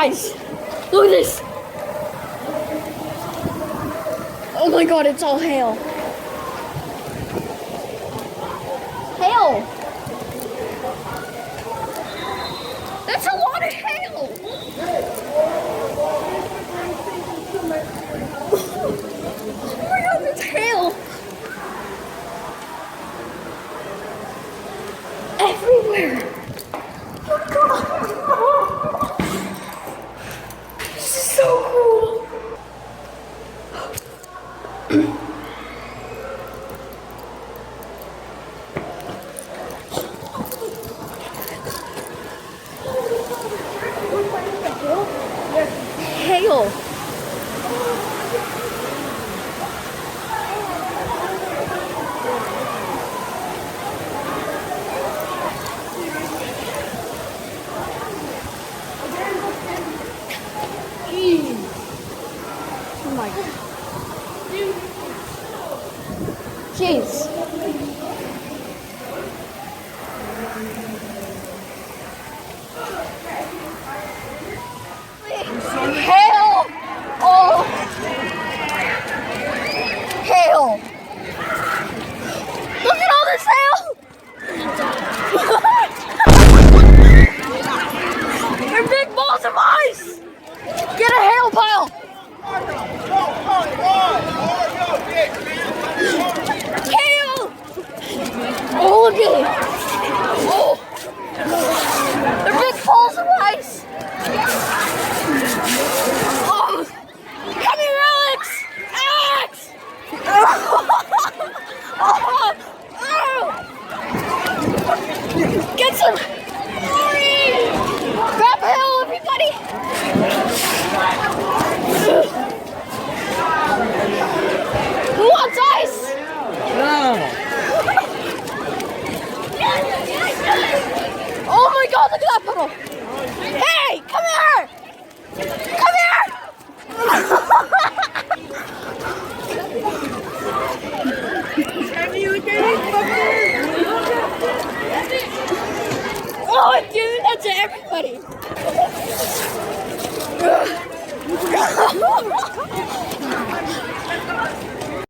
Guys, look at this. Oh my god, it's all hail. Hail. That's a lot of hail. Oh my god, that's hail. Everywhere. Oh god. This is so cool. Hail. Oh my god. Jeez. Hail! Oh! Hail! Look at all this hail! They're big balls of ice! Get a hail pile! Hail! Oh, look at it! Oh! They're big balls of ice! Oh! Come here, Alex! Alex! Oh! Oh! Get some! Grab hail, everybody! Who wants ice? No. Oh my god, look at that puddle! Hey, come here! Come here! Oh, dude, that's everybody.